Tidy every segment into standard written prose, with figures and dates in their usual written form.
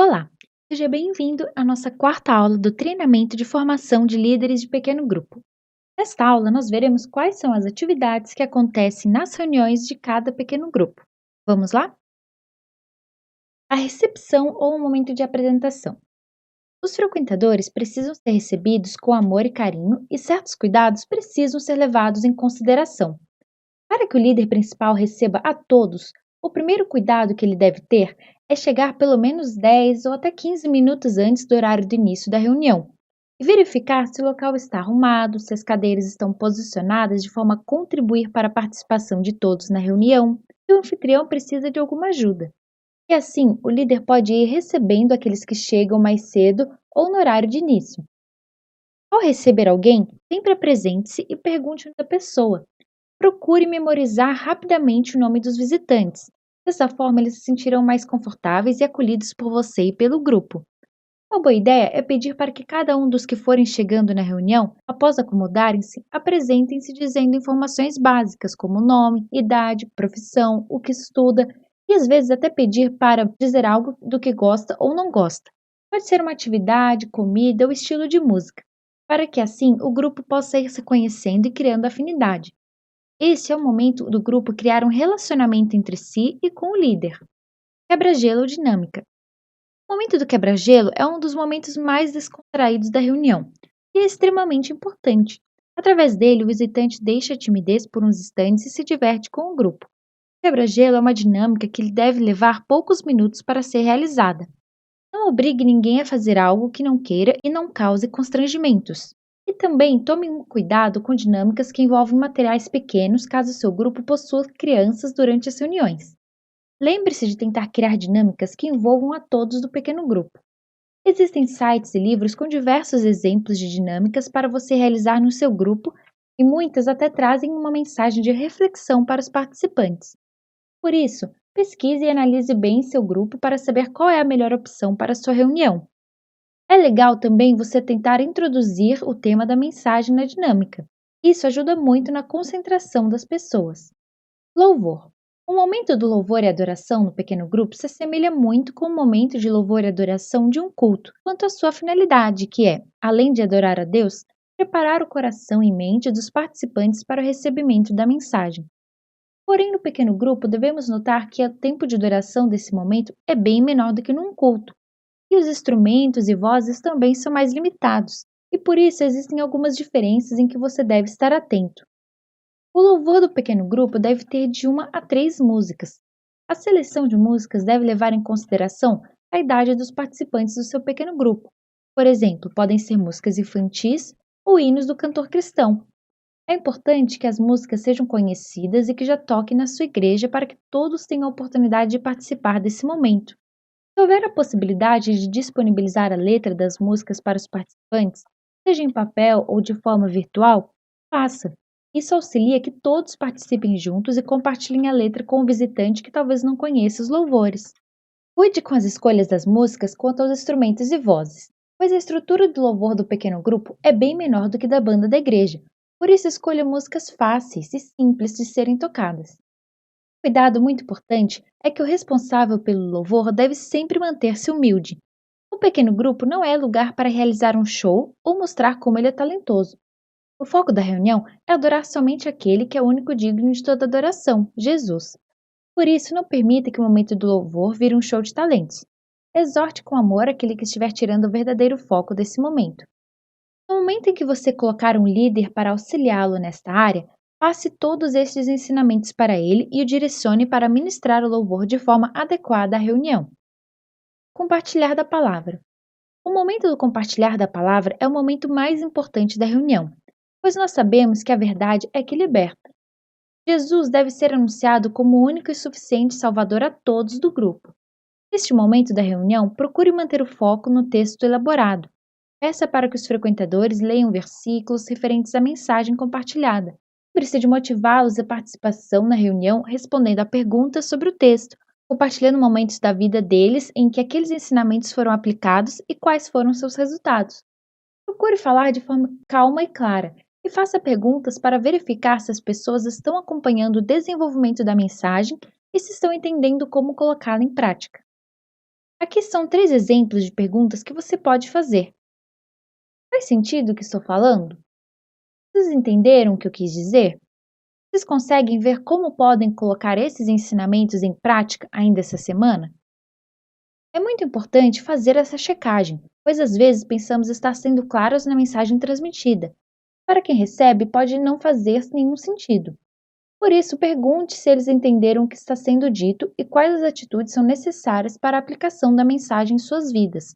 Olá, seja bem-vindo à nossa quarta aula do treinamento de formação de líderes de pequeno grupo. Nesta aula, nós veremos quais são as atividades que acontecem nas reuniões de cada pequeno grupo. Vamos lá? A recepção ou o momento de apresentação. Os frequentadores precisam ser recebidos com amor e carinho e certos cuidados precisam ser levados em consideração. Para que o líder principal receba a todos, o primeiro cuidado que ele deve ter é chegar pelo menos 10 ou até 15 minutos antes do horário do início da reunião e verificar se o local está arrumado, se as cadeiras estão posicionadas de forma a contribuir para a participação de todos na reunião, se o anfitrião precisa de alguma ajuda. E assim, o líder pode ir recebendo aqueles que chegam mais cedo ou no horário de início. Ao receber alguém, sempre apresente-se e pergunte da pessoa. Procure memorizar rapidamente o nome dos visitantes. Dessa forma, eles se sentirão mais confortáveis e acolhidos por você e pelo grupo. Uma boa ideia é pedir para que cada um dos que forem chegando na reunião, após acomodarem-se, apresentem-se dizendo informações básicas como nome, idade, profissão, o que estuda e às vezes até pedir para dizer algo do que gosta ou não gosta. Pode ser uma atividade, comida ou estilo de música, para que assim o grupo possa ir se conhecendo e criando afinidade. Esse é o momento do grupo criar um relacionamento entre si e com o líder. Quebra-gelo ou dinâmica. O momento do quebra-gelo é um dos momentos mais descontraídos da reunião e é extremamente importante. Através dele, o visitante deixa a timidez por uns instantes e se diverte com o grupo. O quebra-gelo é uma dinâmica que deve levar poucos minutos para ser realizada. Não obrigue ninguém a fazer algo que não queira e não cause constrangimentos. E também tome cuidado com dinâmicas que envolvem materiais pequenos caso seu grupo possua crianças durante as reuniões. Lembre-se de tentar criar dinâmicas que envolvam a todos do pequeno grupo. Existem sites e livros com diversos exemplos de dinâmicas para você realizar no seu grupo e muitas até trazem uma mensagem de reflexão para os participantes. Por isso, pesquise e analise bem seu grupo para saber qual é a melhor opção para a sua reunião. É legal também você tentar introduzir o tema da mensagem na dinâmica. Isso ajuda muito na concentração das pessoas. Louvor. O momento do louvor e adoração no pequeno grupo se assemelha muito com o momento de louvor e adoração de um culto, quanto à sua finalidade, que é, além de adorar a Deus, preparar o coração e mente dos participantes para o recebimento da mensagem. Porém, no pequeno grupo, devemos notar que o tempo de duração desse momento é bem menor do que num culto. E os instrumentos e vozes também são mais limitados, e por isso existem algumas diferenças em que você deve estar atento. O louvor do pequeno grupo deve ter de 1 a 3 músicas. A seleção de músicas deve levar em consideração a idade dos participantes do seu pequeno grupo. Por exemplo, podem ser músicas infantis ou hinos do cantor cristão. É importante que as músicas sejam conhecidas e que já toquem na sua igreja para que todos tenham a oportunidade de participar desse momento. Se houver a possibilidade de disponibilizar a letra das músicas para os participantes, seja em papel ou de forma virtual, faça. Isso auxilia que todos participem juntos e compartilhem a letra com o visitante que talvez não conheça os louvores. Cuide com as escolhas das músicas quanto aos instrumentos e vozes, pois a estrutura do louvor do pequeno grupo é bem menor do que da banda da igreja, por isso escolha músicas fáceis e simples de serem tocadas. Cuidado muito importante é que o responsável pelo louvor deve sempre manter-se humilde. O pequeno grupo não é lugar para realizar um show ou mostrar como ele é talentoso. O foco da reunião é adorar somente aquele que é o único digno de toda adoração, Jesus. Por isso, não permita que o momento do louvor vire um show de talentos. Exorte com amor aquele que estiver tirando o verdadeiro foco desse momento. No momento em que você colocar um líder para auxiliá-lo nesta área, passe todos estes ensinamentos para ele e o direcione para ministrar o louvor de forma adequada à reunião. Compartilhar da palavra. O momento do compartilhar da palavra é o momento mais importante da reunião, pois nós sabemos que a verdade é que liberta. Jesus deve ser anunciado como o único e suficiente Salvador a todos do grupo. Neste momento da reunião, procure manter o foco no texto elaborado. Peça para que os frequentadores leiam versículos referentes à mensagem compartilhada. Lembre-se de motivá-los à participação na reunião respondendo a perguntas sobre o texto, compartilhando momentos da vida deles em que aqueles ensinamentos foram aplicados e quais foram seus resultados. Procure falar de forma calma e clara e faça perguntas para verificar se as pessoas estão acompanhando o desenvolvimento da mensagem e se estão entendendo como colocá-la em prática. Aqui são 3 exemplos de perguntas que você pode fazer. Faz sentido o que estou falando? Vocês entenderam o que eu quis dizer? Vocês conseguem ver como podem colocar esses ensinamentos em prática ainda essa semana? É muito importante fazer essa checagem, pois às vezes pensamos estar sendo claros na mensagem transmitida. Para quem recebe, pode não fazer nenhum sentido. Por isso, pergunte se eles entenderam o que está sendo dito e quais as atitudes são necessárias para a aplicação da mensagem em suas vidas.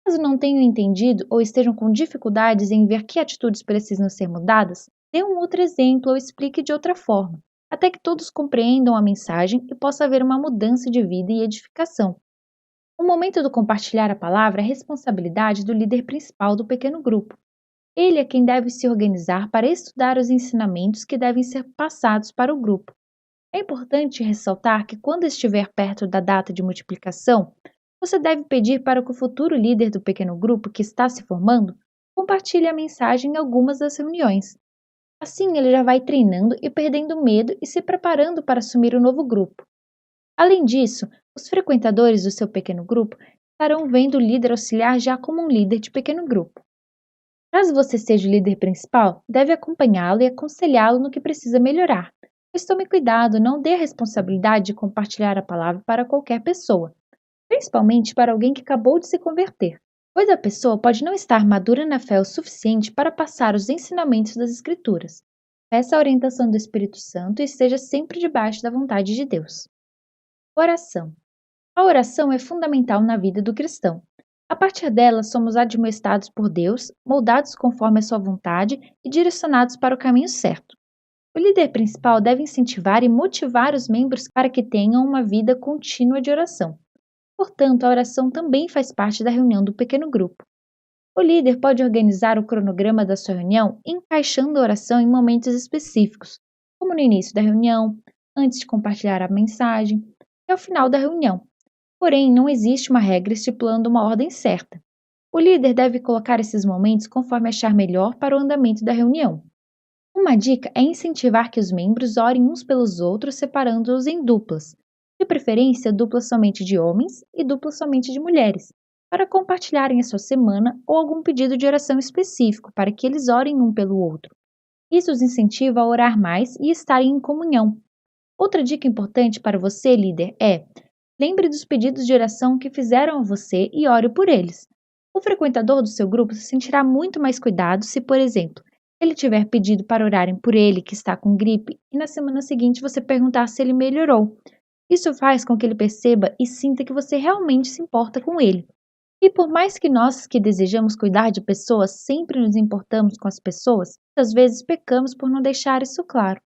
Caso não tenham entendido ou estejam com dificuldades em ver que atitudes precisam ser mudadas, dê um outro exemplo ou explique de outra forma, até que todos compreendam a mensagem e possa haver uma mudança de vida e edificação. O momento do compartilhar a palavra é responsabilidade do líder principal do pequeno grupo. Ele é quem deve se organizar para estudar os ensinamentos que devem ser passados para o grupo. É importante ressaltar que, quando estiver perto da data de multiplicação, você deve pedir para que o futuro líder do pequeno grupo que está se formando compartilhe a mensagem em algumas das reuniões. Assim, ele já vai treinando e perdendo medo e se preparando para assumir o novo grupo. Além disso, os frequentadores do seu pequeno grupo estarão vendo o líder auxiliar já como um líder de pequeno grupo. Caso você seja o líder principal, deve acompanhá-lo e aconselhá-lo no que precisa melhorar. Mas tome cuidado, não dê a responsabilidade de compartilhar a palavra para qualquer pessoa, principalmente para alguém que acabou de se converter, pois a pessoa pode não estar madura na fé o suficiente para passar os ensinamentos das Escrituras. Peça a orientação do Espírito Santo e esteja sempre debaixo da vontade de Deus. Oração. A oração é fundamental na vida do cristão. A partir dela, somos admoestados por Deus, moldados conforme a sua vontade e direcionados para o caminho certo. O líder principal deve incentivar e motivar os membros para que tenham uma vida contínua de oração. Portanto, a oração também faz parte da reunião do pequeno grupo. O líder pode organizar o cronograma da sua reunião encaixando a oração em momentos específicos, como no início da reunião, antes de compartilhar a mensagem e ao final da reunião. Porém, não existe uma regra estipulando uma ordem certa. O líder deve colocar esses momentos conforme achar melhor para o andamento da reunião. Uma dica é incentivar que os membros orem uns pelos outros, separando-os em duplas, de preferência duplas somente de homens e duplas somente de mulheres, para compartilharem a sua semana ou algum pedido de oração específico para que eles orem um pelo outro. Isso os incentiva a orar mais e estarem em comunhão. Outra dica importante para você, líder, é: lembre dos pedidos de oração que fizeram a você e ore por eles. O frequentador do seu grupo se sentirá muito mais cuidado se, por exemplo, ele tiver pedido para orarem por ele que está com gripe e na semana seguinte você perguntar se ele melhorou. Isso faz com que ele perceba e sinta que você realmente se importa com ele. E por mais que nós que desejamos cuidar de pessoas sempre nos importamos com as pessoas, às vezes pecamos por não deixar isso claro.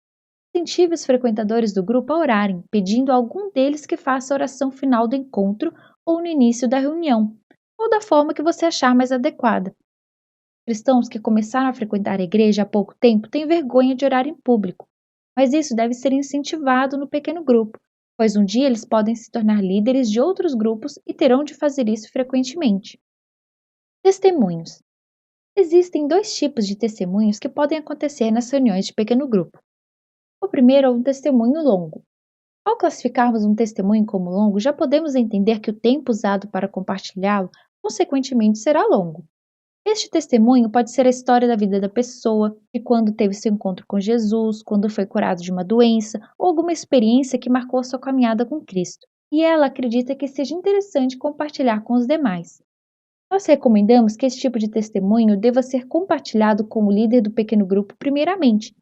Incentive os frequentadores do grupo a orarem, pedindo a algum deles que faça a oração final do encontro ou no início da reunião, ou da forma que você achar mais adequada. Cristãos que começaram a frequentar a igreja há pouco tempo têm vergonha de orar em público, mas isso deve ser incentivado no pequeno grupo, pois um dia eles podem se tornar líderes de outros grupos e terão de fazer isso frequentemente. Testemunhos. Existem 2 tipos de testemunhos que podem acontecer nas reuniões de pequeno grupo. O primeiro é um testemunho longo. Ao classificarmos um testemunho como longo, já podemos entender que o tempo usado para compartilhá-lo, consequentemente, será longo. Este testemunho pode ser a história da vida da pessoa, de quando teve seu encontro com Jesus, quando foi curado de uma doença ou alguma experiência que marcou a sua caminhada com Cristo, e ela acredita que seja interessante compartilhar com os demais. Nós recomendamos que esse tipo de testemunho deva ser compartilhado com o líder do pequeno grupo primeiramente.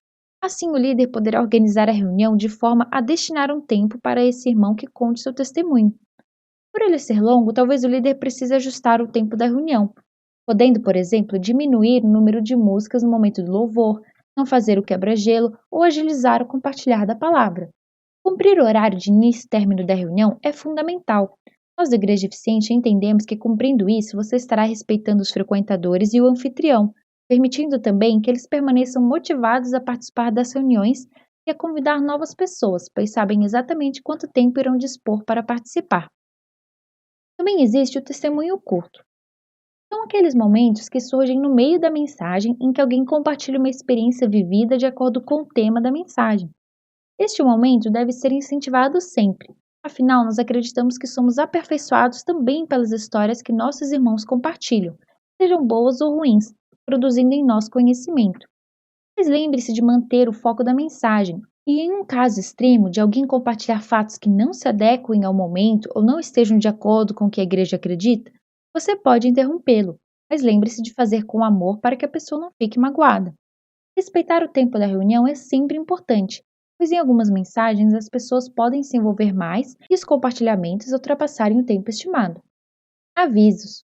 Assim, o líder poderá organizar a reunião de forma a destinar um tempo para esse irmão que conte seu testemunho. Por ele ser longo, talvez o líder precise ajustar o tempo da reunião, podendo, por exemplo, diminuir o número de músicas no momento do louvor, não fazer o quebra-gelo ou agilizar o compartilhar da palavra. Cumprir o horário de início e término da reunião é fundamental. Nós da Igreja Eficiente entendemos que, cumprindo isso, você estará respeitando os frequentadores e o anfitrião, permitindo também que eles permaneçam motivados a participar das reuniões e a convidar novas pessoas, pois sabem exatamente quanto tempo irão dispor para participar. Também existe o testemunho curto. São aqueles momentos que surgem no meio da mensagem em que alguém compartilha uma experiência vivida de acordo com o tema da mensagem. Este momento deve ser incentivado sempre. Afinal, nós acreditamos que somos aperfeiçoados também pelas histórias que nossos irmãos compartilham, sejam boas ou ruins, produzindo em nós conhecimento. Mas lembre-se de manter o foco da mensagem. E em um caso extremo de alguém compartilhar fatos que não se adequem ao momento ou não estejam de acordo com o que a igreja acredita, você pode interrompê-lo, mas lembre-se de fazer com amor para que a pessoa não fique magoada. Respeitar o tempo da reunião é sempre importante, pois em algumas mensagens as pessoas podem se envolver mais e os compartilhamentos ultrapassarem o tempo estimado. Avisos.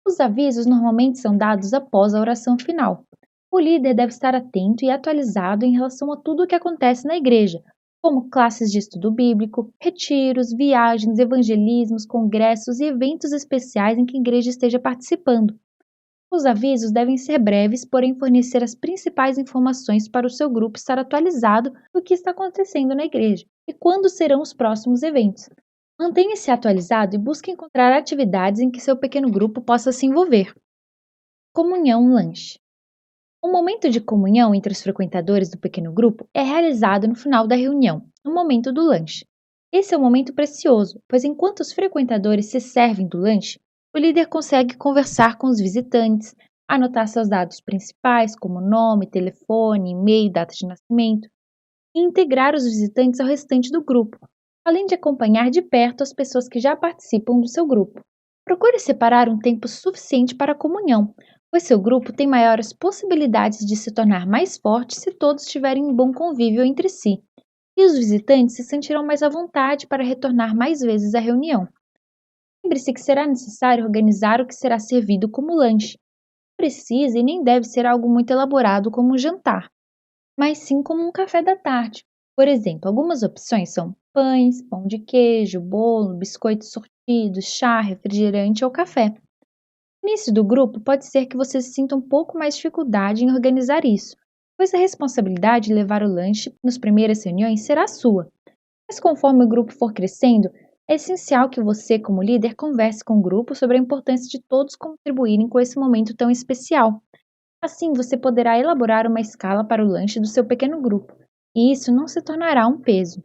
Os avisos normalmente são dados após a oração final. O líder deve estar atento e atualizado em relação a tudo o que acontece na igreja, como classes de estudo bíblico, retiros, viagens, evangelismos, congressos e eventos especiais em que a igreja esteja participando. Os avisos devem ser breves, porém fornecer as principais informações para o seu grupo estar atualizado do que está acontecendo na igreja e quando serão os próximos eventos. Mantenha-se atualizado e busque encontrar atividades em que seu pequeno grupo possa se envolver. Comunhão lanche. O momento de comunhão entre os frequentadores do pequeno grupo é realizado no final da reunião, no momento do lanche. Esse é um momento precioso, pois enquanto os frequentadores se servem do lanche, o líder consegue conversar com os visitantes, anotar seus dados principais, como nome, telefone, e-mail, data de nascimento, e integrar os visitantes ao restante do grupo, além de acompanhar de perto as pessoas que já participam do seu grupo. Procure separar um tempo suficiente para a comunhão, pois seu grupo tem maiores possibilidades de se tornar mais forte se todos tiverem um bom convívio entre si, e os visitantes se sentirão mais à vontade para retornar mais vezes à reunião. Lembre-se que será necessário organizar o que será servido como lanche. Não precisa e nem deve ser algo muito elaborado como um jantar, mas sim como um café da tarde. Por exemplo, algumas opções são pães, pão de queijo, bolo, biscoitos sortidos, chá, refrigerante ou café. No início do grupo, pode ser que você sinta um pouco mais dificuldade em organizar isso, pois a responsabilidade de levar o lanche nas primeiras reuniões será sua. Mas conforme o grupo for crescendo, é essencial que você, como líder, converse com o grupo sobre a importância de todos contribuírem com esse momento tão especial. Assim, você poderá elaborar uma escala para o lanche do seu pequeno grupo, e isso não se tornará um peso.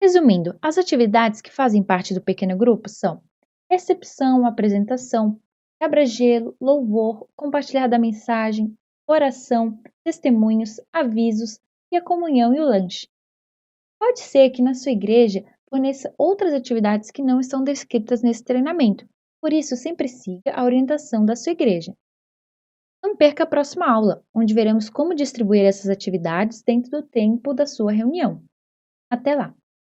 Resumindo, as atividades que fazem parte do pequeno grupo são recepção, apresentação, quebra-gelo, louvor, compartilhar da mensagem, oração, testemunhos, avisos e a comunhão e o lanche. Pode ser que na sua igreja forneça outras atividades que não estão descritas nesse treinamento, por isso sempre siga a orientação da sua igreja. Não perca a próxima aula, onde veremos como distribuir essas atividades dentro do tempo da sua reunião. Até lá!